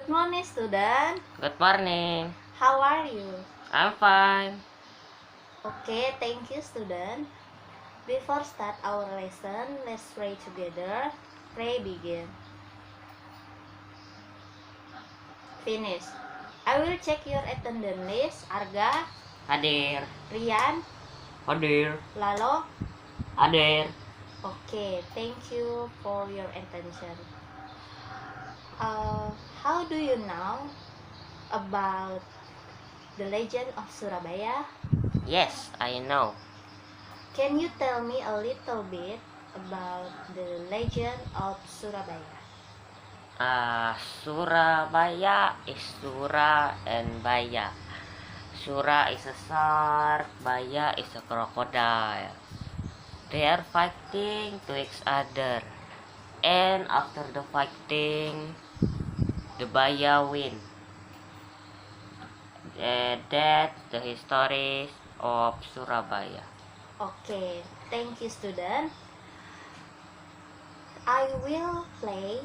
Good morning, student. Good morning. How are you? I'm fine. Okay, thank you, student. Before start our lesson, let's pray together. Pray begin. Finish. I will check your attendance list. Arga, Hadir. Rian, Hadir. Lalo. Hadir. Okay, thank you for your attention. Uh, how do you know about the legend of Surabaya? Yes, I know. Can you tell me a little bit about the legend of Surabaya? Surabaya is Sura and Baya. Sura is a shark, Baya is a crocodile. They are fighting to each other. And after the fighting, the Baya win. That's the history of Surabaya. Okay, thank you, student. I will play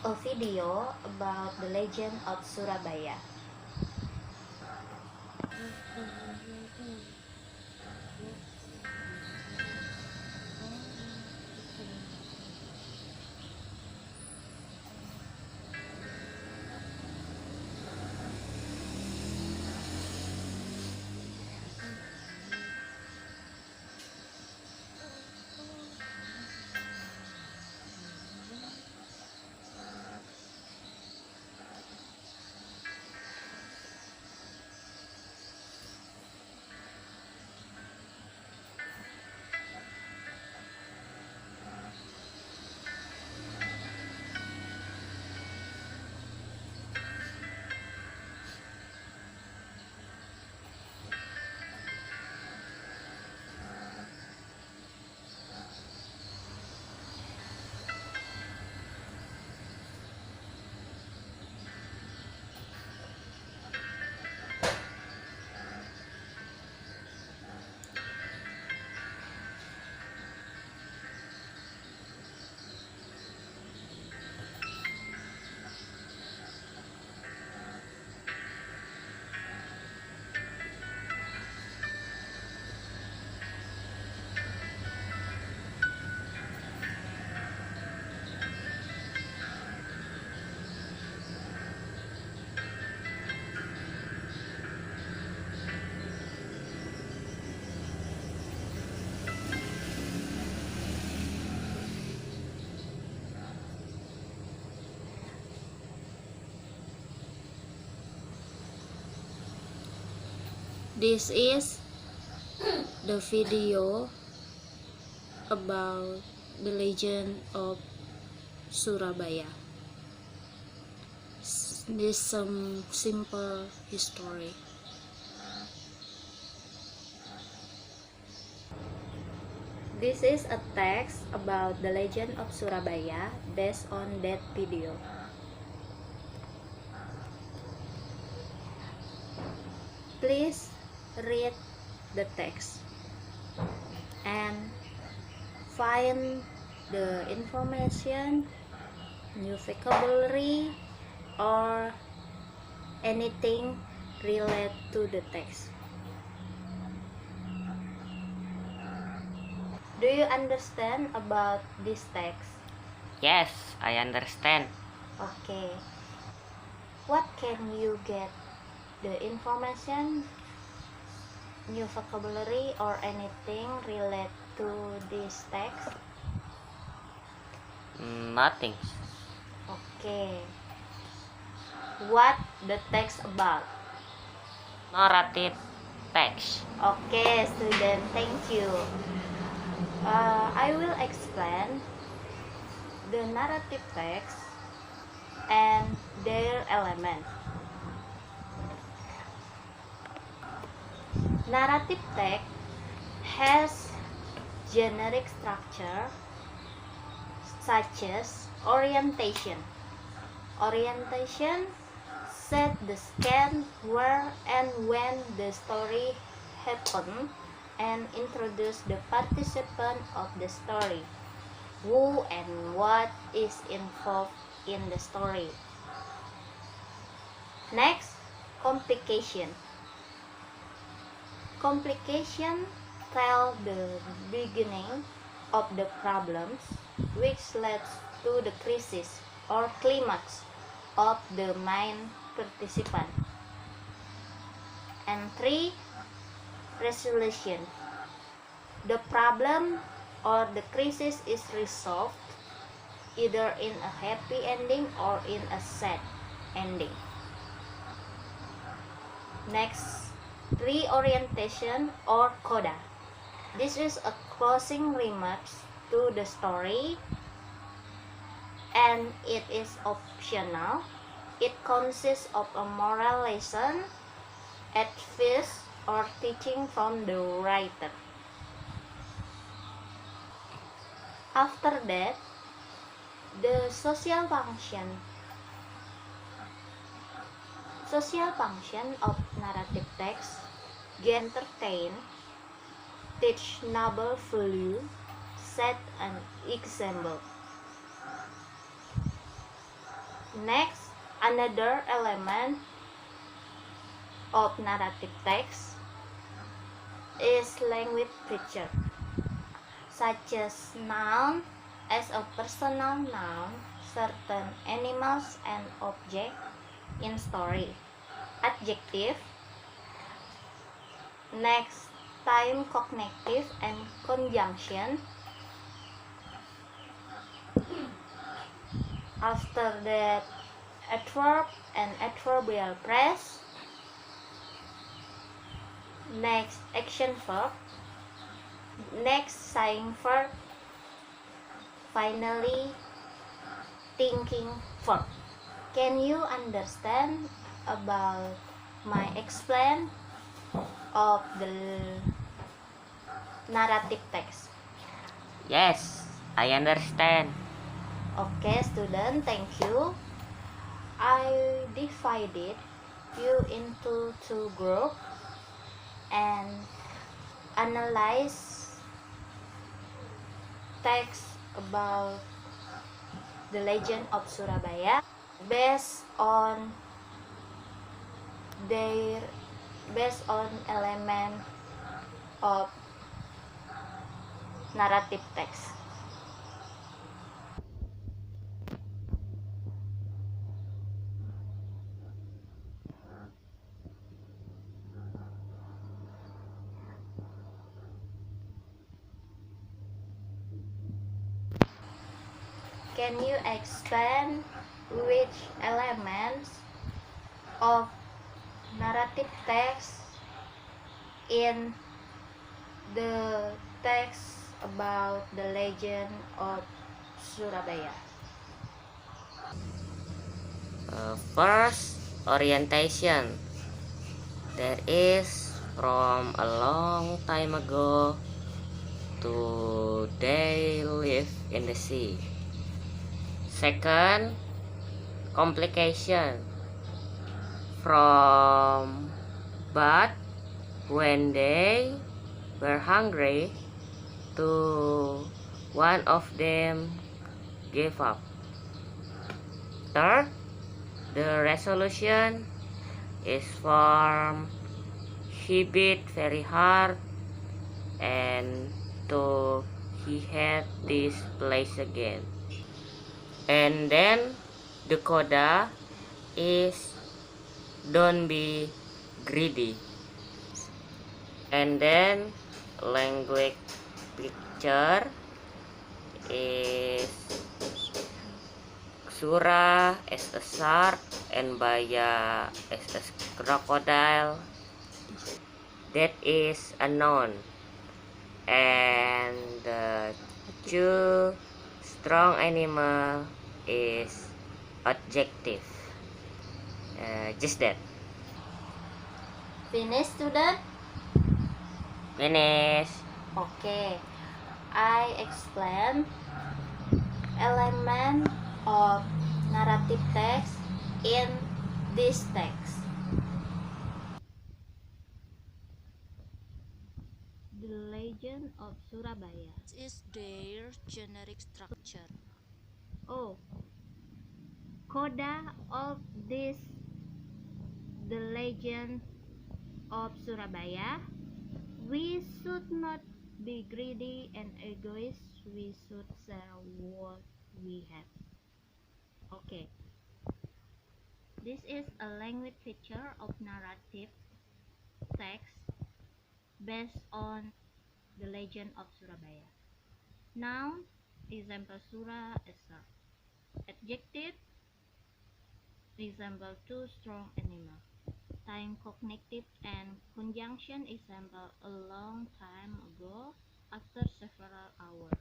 a video about the legend of Surabaya. This is the video about the legend of Surabaya. This some simple history. This is a text about the legend of Surabaya based on that video. Please read the text and find the information, new vocabulary, or anything related to the text. Do you understand about this text? Yes, I understand. Okay. What can you get the information, new vocabulary, or anything related to this text? Nothing. Okay. What the text about? Narrative text. Okay, student, thank you. I will explain the narrative text and their elements. Narrative text has generic structure such as orientation. Orientation set the scene where and when the story happened and introduce the participant of the story, who and what is involved in the story. Next, complication. Complication tell the beginning of the problems which leads to the crisis or climax of the main participant. And 3, resolution. The problem or the crisis is resolved either in a happy ending or in a sad ending. Next, reorientation or coda. This is a closing remarks to the story and it is optional. It consists of a moral lesson, advice, or teaching from the writer. After that, the social function of narrative text entertain, teach noble value, set an example. Next, another element of narrative text is language feature, such as noun as a personal noun, certain animals and objects in story. Adjective. Next, time cognitive and conjunction. After that, adverb and adverbial phrase. Next, action verb. Next, saying verb. Finally, thinking verb. Can you understand about my explain of the narrative text? Yes, I understand. Okay, student, thank you. I divided you into 2 groups and analyze text about the legend of Surabaya based on element of narrative text. Can you explain which elements of narrative text in the text about the legend of Surabaya? First, orientation. There is from a long time ago to they live in the sea. Second, complication. From but when they were hungry to one of them gave up. Third, the resolution is from he beat very hard and to he had this place again. And then the coda is don't be greedy. And then language picture is Sura as a shark and Baya as a crocodile. That is a noun. And the 2 strong animal is adjective. Just that. Finish, student? Finish. Okay, I explain element of narrative text in this text. The Legend of Surabaya is their generic structure. Oh, coda of this legend of Surabaya. We should not be greedy and egoist. We should share what we have. Okay, this is a language feature of narrative text based on the legend of Surabaya. Noun, example Sura Esar. Adjective, example two strong animal. Time cognitive and conjunction, example a long time ago, after several hours.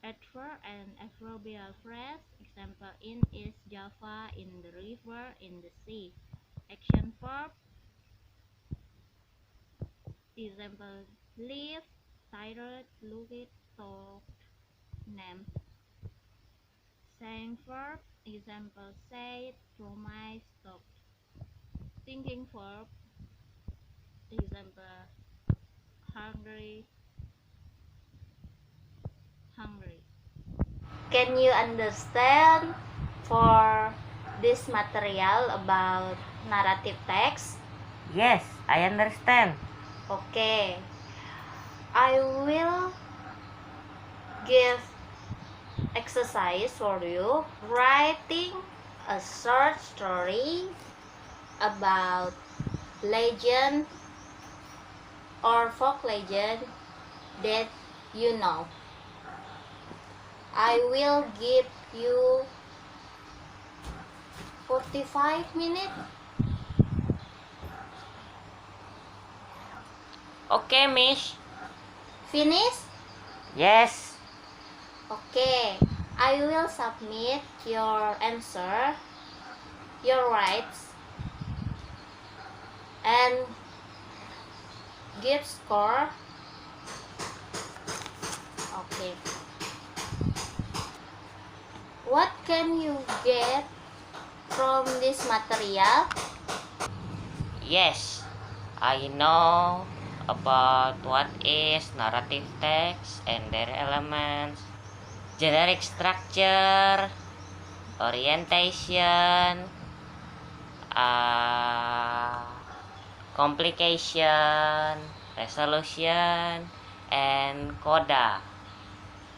Adverb and adverbial phrase, example in East Java, in the river, in the sea. Action verb, example live, tired, looked, talked, named. Saying verb, example said, promised, talked. Thinking verb, example hungry, hungry. Can you understand for this material about narrative text? Yes, I understand. Okay, I will give exercise for you. Writing a short story about legend or folk legend that you know. I will give you 45 minutes. Okay, Miss. Finish? Yes. Okay, I will submit your answer, your rights, and give score. Okay. What can you get from this material? Yes, I know about what is narrative text and their elements, generic structure, orientation, complication, resolution, and coda,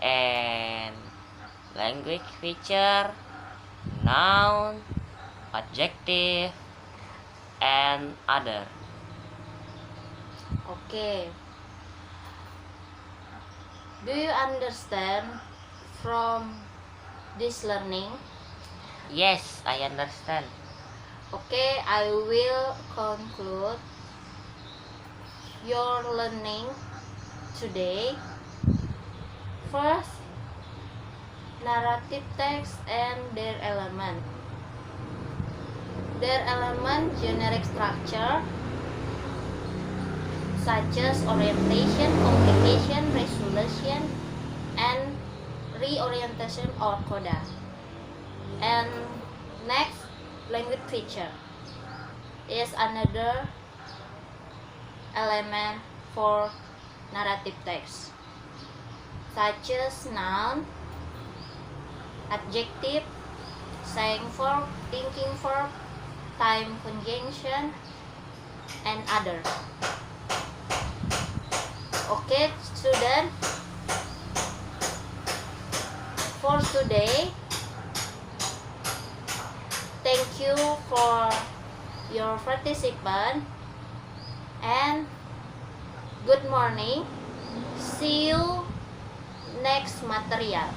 and language feature, noun, adjective, and other. Okay. Do you understand from this learning? Yes, I understand. Okay, I will conclude your learning today. First, narrative text and their element. Their element generic structure such as orientation, complication, resolution, and reorientation or coda. And next, language feature is another element for narrative text, such as noun, adjective, saying verb, thinking verb, time conjunction, and other. Okay, student, for today, thank you for your participant and good morning. See you next material.